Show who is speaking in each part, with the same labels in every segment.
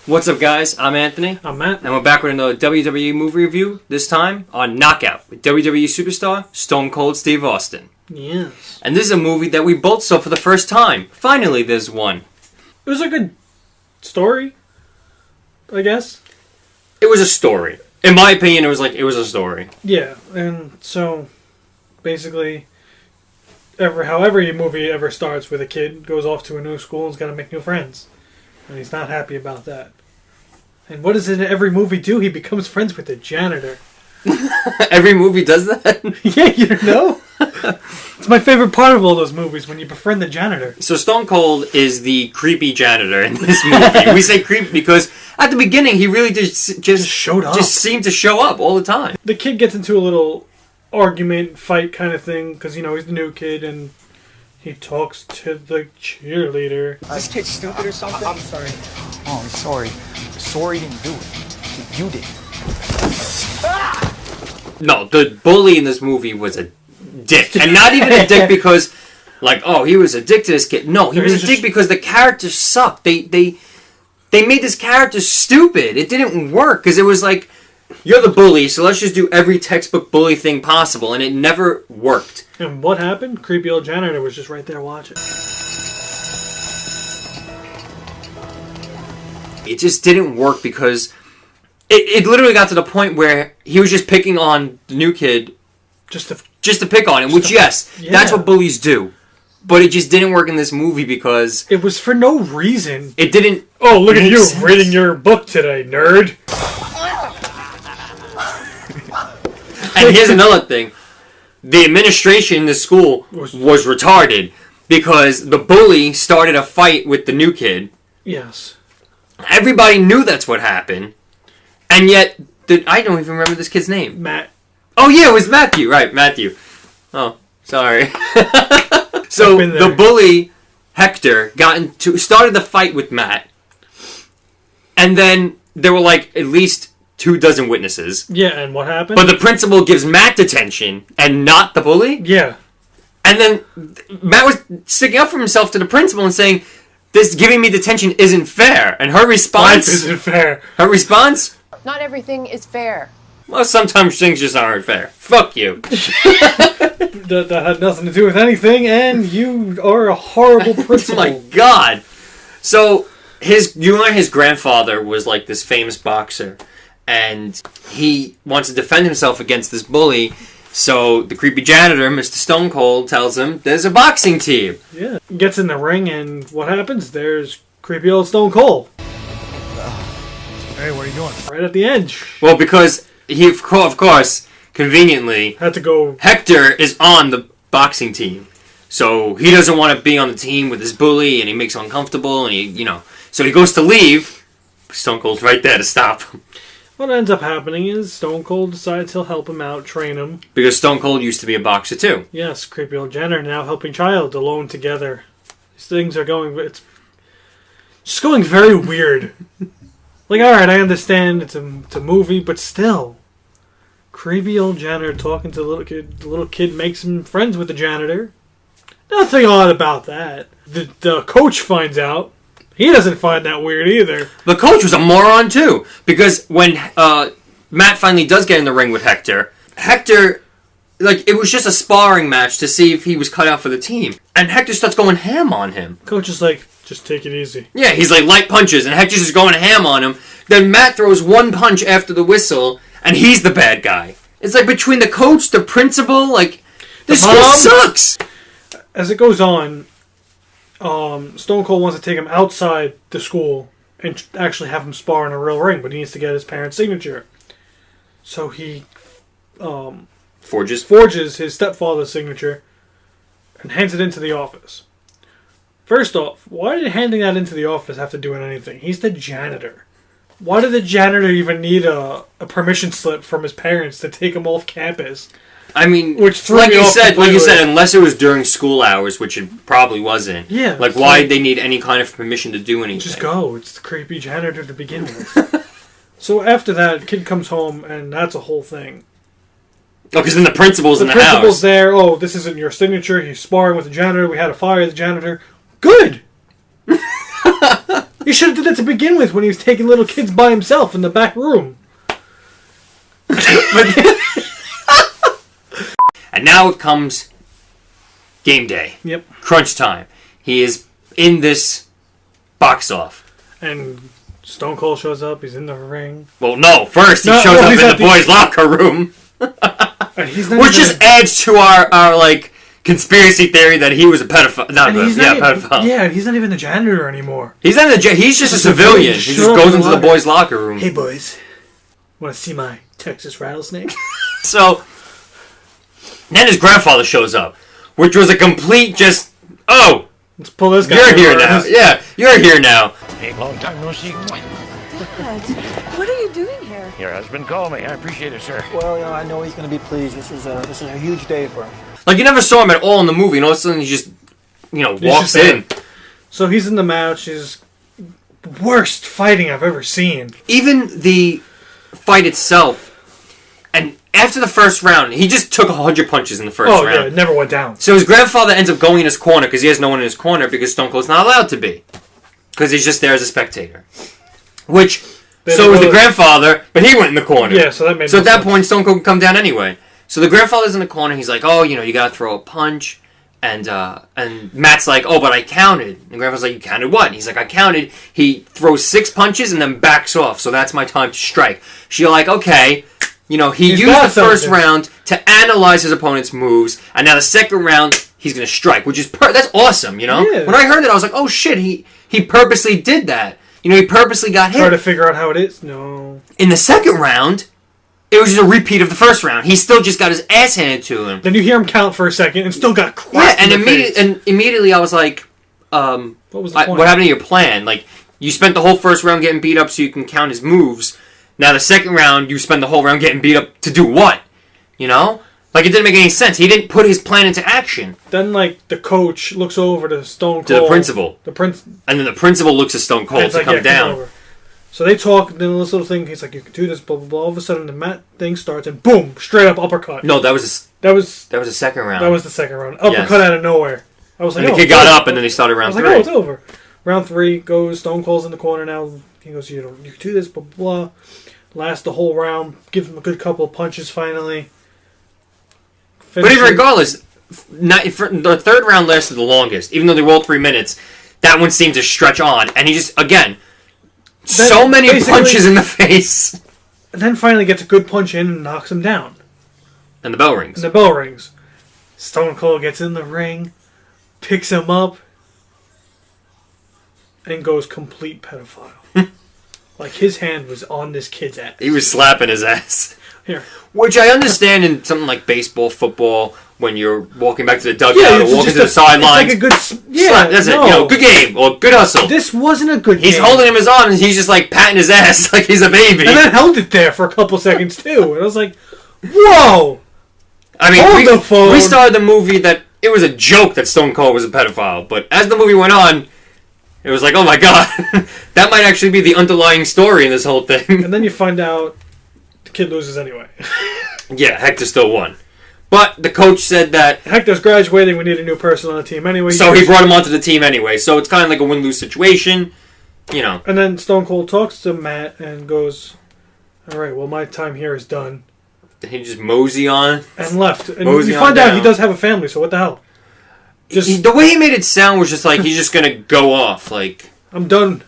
Speaker 1: What's up, guys? I'm Anthony.
Speaker 2: I'm Matt.
Speaker 1: And we're back with another WWE movie review, this time on Knockout, with WWE superstar Stone Cold Steve Austin.
Speaker 2: Yes.
Speaker 1: And this is a movie that we both saw for the first time. Finally, there's one.
Speaker 2: It was a good story, I guess.
Speaker 1: It was a story. In my opinion, it was a story.
Speaker 2: Yeah, and so, basically, however your movie ever starts with a kid goes off to a new school and's got to make new friends. And he's not happy about that. And what does it in every movie do? He becomes friends with the janitor.
Speaker 1: Every movie does that?
Speaker 2: Yeah, you know? It's my favorite part of all those movies, when you befriend the janitor.
Speaker 1: So Stone Cold is the creepy janitor in this movie. We say creepy because at the beginning he really just
Speaker 2: showed up.
Speaker 1: Just seemed to show up all the time.
Speaker 2: The kid gets into a little argument, fight kind of thing, because, you know, he's the new kid, and he talks to the cheerleader.
Speaker 3: Is this kid stupid or something? I'm sorry. Oh, I'm sorry. Sorry didn't do it. You did.
Speaker 1: No, the bully in this movie was a dick. And not even a dick because, like, oh, he was a dick to this kid. No, he was a dick because the characters sucked. They made this character stupid. It didn't work because it was like, you're the bully, so let's just do every textbook bully thing possible, and it never worked.
Speaker 2: And what happened? Creepy old janitor was just right there watching.
Speaker 1: It just didn't work because it literally got to the point where he was just picking on the new kid just to pick on him, which, yes, that's what bullies do. But it just didn't work in this movie because
Speaker 2: it was for no reason.
Speaker 1: It didn't.
Speaker 2: Oh, look at you reading your book today, nerd.
Speaker 1: And here's another thing. The administration in the school was retarded because the bully started a fight with the new kid.
Speaker 2: Yes.
Speaker 1: Everybody knew that's what happened. And yet, I don't even remember this kid's name.
Speaker 2: Matt.
Speaker 1: Oh, yeah, it was Matthew. Right, Matthew. Oh, sorry. So, the bully, Hector, started the fight with Matt. And then there were, like, at least 24 witnesses.
Speaker 2: Yeah, and what happened?
Speaker 1: But the principal gives Matt detention and not the bully?
Speaker 2: Yeah.
Speaker 1: And then Matt was sticking up for himself to the principal and saying, this giving me detention isn't fair. And her response...
Speaker 2: Life isn't fair.
Speaker 1: Her response?
Speaker 4: Not everything is fair.
Speaker 1: Well, sometimes things just aren't fair. Fuck you.
Speaker 2: That had nothing to do with anything, and you are a horrible principal.
Speaker 1: Oh my God. So, his grandfather was like this famous boxer. And he wants to defend himself against this bully. So the creepy janitor, Mr. Stone Cold, tells him there's a boxing team.
Speaker 2: Yeah. Gets in the ring, and what happens? There's creepy old Stone Cold.
Speaker 3: Hey, what are you doing?
Speaker 2: Right at the end.
Speaker 1: Well, because he, of course, conveniently,
Speaker 2: had to go.
Speaker 1: Hector is on the boxing team. So he doesn't want to be on the team with this bully, and he makes him uncomfortable, and so he goes to leave. Stone Cold's right there to stop him.
Speaker 2: What ends up happening is Stone Cold decides he'll help him out, train him.
Speaker 1: Because Stone Cold used to be a boxer too.
Speaker 2: Yes, creepy old janitor now helping child alone together. These things are it's just going very weird. Like, alright, I understand it's a movie, but still. Creepy old janitor talking to the little kid. The little kid makes him friends with the janitor. Nothing odd about that. The coach finds out. He doesn't find that weird either.
Speaker 1: The coach was a moron too, because when Matt finally does get in the ring with Hector, it was just a sparring match to see if he was cut out for the team, and Hector starts going ham on him.
Speaker 2: Coach is like, just take it easy.
Speaker 1: Yeah, he's like light punches, and Hector's just going ham on him. Then Matt throws one punch after the whistle, and he's the bad guy. It's like between the coach, the principal, like, this school sucks!
Speaker 2: As it goes on, Stone Cold wants to take him outside the school and actually have him spar in a real ring, but he needs to get his parents' signature. So he forges his stepfather's signature and hands it into the office. First off, why did handing that into the office have to do with anything? He's the janitor. Why did the janitor even need a permission slip from his parents to take him off campus?
Speaker 1: I mean,
Speaker 2: which
Speaker 1: like you said, unless it was during school hours, which it probably wasn't.
Speaker 2: Yeah.
Speaker 1: Like, why did they need any kind of permission to do anything?
Speaker 2: Just go. It's the creepy janitor to begin with. So after that, kid comes home, and that's a whole thing.
Speaker 1: Oh, because then the principal's in the house.
Speaker 2: The principal's there. Oh, this isn't your signature. He's sparring with the janitor. We had to fire the janitor. Good! He He should have did that to begin with when he was taking little kids by himself in the back room.
Speaker 1: And now it comes game day.
Speaker 2: Yep.
Speaker 1: Crunch time. He is in this box off.
Speaker 2: And Stone Cold shows up. He's in the ring.
Speaker 1: Well, no. First, he shows up in the boys' locker room. Which just adds to our like, conspiracy theory that he was a pedophile. Pedophile.
Speaker 2: Yeah, he's not even the janitor anymore.
Speaker 1: He's not he's just a civilian. He just goes into the boys' locker room.
Speaker 2: Hey, boys. Want to see my Texas rattlesnake?
Speaker 1: So, then his grandfather shows up. Which was a complete just, oh,
Speaker 2: let's pull this guy.
Speaker 1: You're here now. Yeah, you're here now.
Speaker 5: Hey, long time no see.
Speaker 4: Dad, what are you doing here?
Speaker 5: Your husband called me. I appreciate it, sir.
Speaker 3: Well, I know he's going to be pleased. This is a huge day for him.
Speaker 1: Like, you never saw him at all in the movie, and all of a sudden he just, walks in.
Speaker 2: So he's in the match. His worst fighting I've ever seen.
Speaker 1: Even the fight itself, and after the first round, he just took 100 punches in the first round. Oh, yeah,
Speaker 2: it never went down.
Speaker 1: So his grandfather ends up going in his corner because he has no one in his corner because Stone Cold's not allowed to be. Because he's just there as a spectator. Which, so was the grandfather, but he went in the corner.
Speaker 2: Yeah, so that made
Speaker 1: So at that point, Stone Cold can come down anyway. So the grandfather's in the corner, he's like, oh, you gotta throw a punch. And Matt's like, oh, but I counted. And grandfather's like, you counted what? And he's like, I counted. He throws 6 punches and then backs off, so that's my time to strike. She's like, okay. He used the first round to analyze his opponent's moves, and now the second round, he's going to strike, which is that's awesome, Yeah. When I heard that, I was like, oh, shit, he purposely did that. He purposely got hit.
Speaker 2: Try to figure out how it is? No.
Speaker 1: In the second round, it was just a repeat of the first round. He still just got his ass handed to him.
Speaker 2: Then you hear him count for a second and still got cracked
Speaker 1: and immediately I was like, what
Speaker 2: was the point?
Speaker 1: What happened to your plan? Like, you spent the whole first round getting beat up so you can count his moves. Now the second round, you spend the whole round getting beat up to do what? Like, it didn't make any sense. He didn't put his plan into action.
Speaker 2: Then, like, the coach looks over to Stone Cold.
Speaker 1: To the principal. And then the principal looks at Stone Cold to come down.
Speaker 2: Come so they talk, and then this little thing, he's like, you can do this, blah, blah, blah. All of a sudden, the mat thing starts, and boom, straight up uppercut.
Speaker 1: No, that was a second round.
Speaker 2: That was the second round. Uppercut out of nowhere. I was like,
Speaker 1: and the kid got up, and then he started round 3.
Speaker 2: I was like, oh, it's over. Round 3 goes, Stone Cold's in the corner now. He goes, you can do this, blah, blah, blah. Last the whole round, give him a good couple of punches finally.
Speaker 1: But even regardless, the third round lasted the longest. Even though they were all 3 minutes, that one seemed to stretch on. And he just, again, so many punches in the face.
Speaker 2: And then finally gets a good punch in and knocks him down.
Speaker 1: And the bell rings.
Speaker 2: Stone Cold gets in the ring, picks him up, and goes complete pedophile. Like, his hand was on this kid's ass.
Speaker 1: He was slapping his ass.
Speaker 2: Here.
Speaker 1: Which I understand in something like baseball, football, when you're walking back to the dugout or walking to the sidelines.
Speaker 2: It's like a good...
Speaker 1: slap. That's it. Good game or good hustle.
Speaker 2: This wasn't a good game.
Speaker 1: He's holding him his arm and he's just like patting his ass like he's a baby.
Speaker 2: And then held it there for a couple seconds too. And I was like, whoa!
Speaker 1: I mean, we started the movie that it was a joke that Stone Cold was a pedophile. But as the movie went on, it was like, oh my god, that might actually be the underlying story in this whole thing.
Speaker 2: And then you find out the kid loses anyway.
Speaker 1: Yeah, Hector still won. But the coach said that
Speaker 2: Hector's graduating, we need a new person on the team anyway.
Speaker 1: So he brought him onto the team anyway. So it's kind of like a win-lose situation,
Speaker 2: And then Stone Cold talks to Matt and goes, alright, well my time here is done.
Speaker 1: He just mosey on.
Speaker 2: And left. And you find out he does have a family, so what the hell?
Speaker 1: The way he made it sound was just like he's just going to go off. Like,
Speaker 2: I'm done.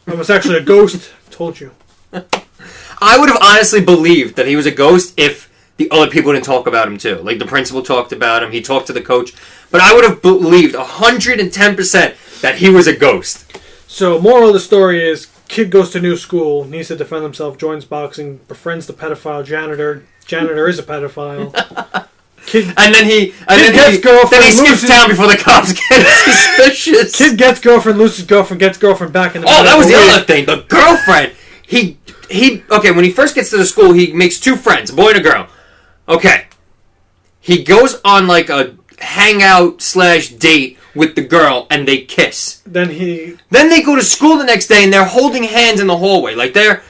Speaker 2: I was actually a ghost. Told you.
Speaker 1: I would have honestly believed that he was a ghost if the other people didn't talk about him too. Like, the principal talked about him. He talked to the coach. But I would have believed 110% that he was a ghost.
Speaker 2: So, moral of the story is, kid goes to new school, needs to defend himself, joins boxing, befriends the pedophile janitor. Janitor is a pedophile.
Speaker 1: And then he skips town before the cops get suspicious.
Speaker 2: Kid gets girlfriend, loses girlfriend, gets girlfriend back in the
Speaker 1: that was the other thing. The girlfriend. Okay, when he first gets to the school, he makes 2 friends, a boy and a girl. Okay. He goes on like a hangout/date with the girl, and they kiss. Then they go to school the next day, and they're holding hands in the hallway. Like, they're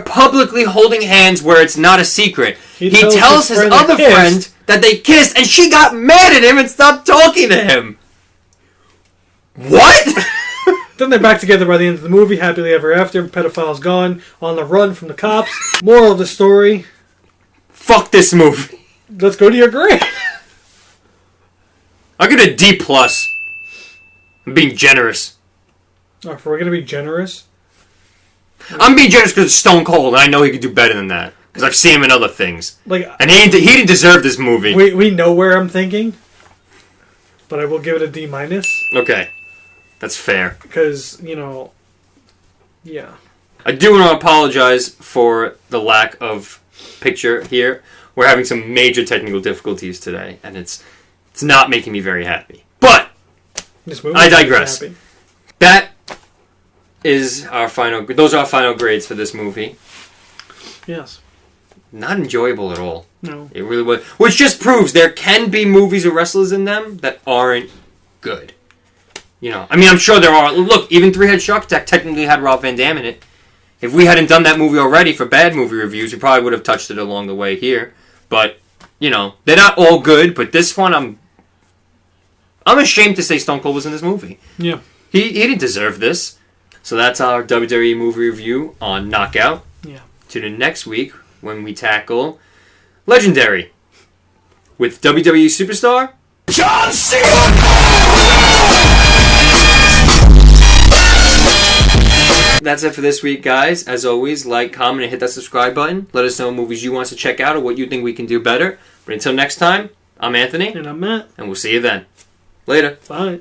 Speaker 1: publicly holding hands where it's not a secret. He tells his other friend that they kissed, and she got mad at him and stopped talking to him. What?
Speaker 2: Then they're back together by the end of the movie, happily ever after. Pedophile's gone, on the run from the cops. Moral of the story:
Speaker 1: fuck this movie.
Speaker 2: let's go to your grave.
Speaker 1: I'll give it a D+. I'm being generous.
Speaker 2: Oh, if we're gonna be generous,
Speaker 1: I'm being generous because it's Stone Cold, and I know he could do better than that. Because I've seen him in other things.
Speaker 2: like
Speaker 1: And he didn't deserve this movie.
Speaker 2: we know where I'm thinking, but I will give it a D-.
Speaker 1: Okay. That's fair.
Speaker 2: Because, yeah.
Speaker 1: I do want to apologize for the lack of picture here. We're having some major technical difficulties today, and it's not making me very happy. But
Speaker 2: This movie
Speaker 1: I digress.
Speaker 2: Happy.
Speaker 1: that is our final. Those are our final grades for this movie.
Speaker 2: Yes.
Speaker 1: Not enjoyable at all.
Speaker 2: No.
Speaker 1: It really was. Which just proves there can be movies with wrestlers in them that aren't good. I mean, I'm sure there are. Look, even Three-Head Shark Attack technically had Rob Van Dam in it. If we hadn't done that movie already for bad movie reviews, we probably would have touched it along the way here. But, they're not all good, but this one, I'm ashamed to say Stone Cold was in this movie.
Speaker 2: Yeah.
Speaker 1: He didn't deserve this. So that's our WWE movie review on Knockout.
Speaker 2: Yeah.
Speaker 1: Tune in next week when we tackle Legendary with WWE Superstar
Speaker 5: John Cena!
Speaker 1: That's it for this week, guys. As always, like, comment, and hit that subscribe button. Let us know what movies you want us to check out or what you think we can do better. But until next time, I'm Anthony.
Speaker 2: And I'm Matt.
Speaker 1: And we'll see you then. Later.
Speaker 2: Bye.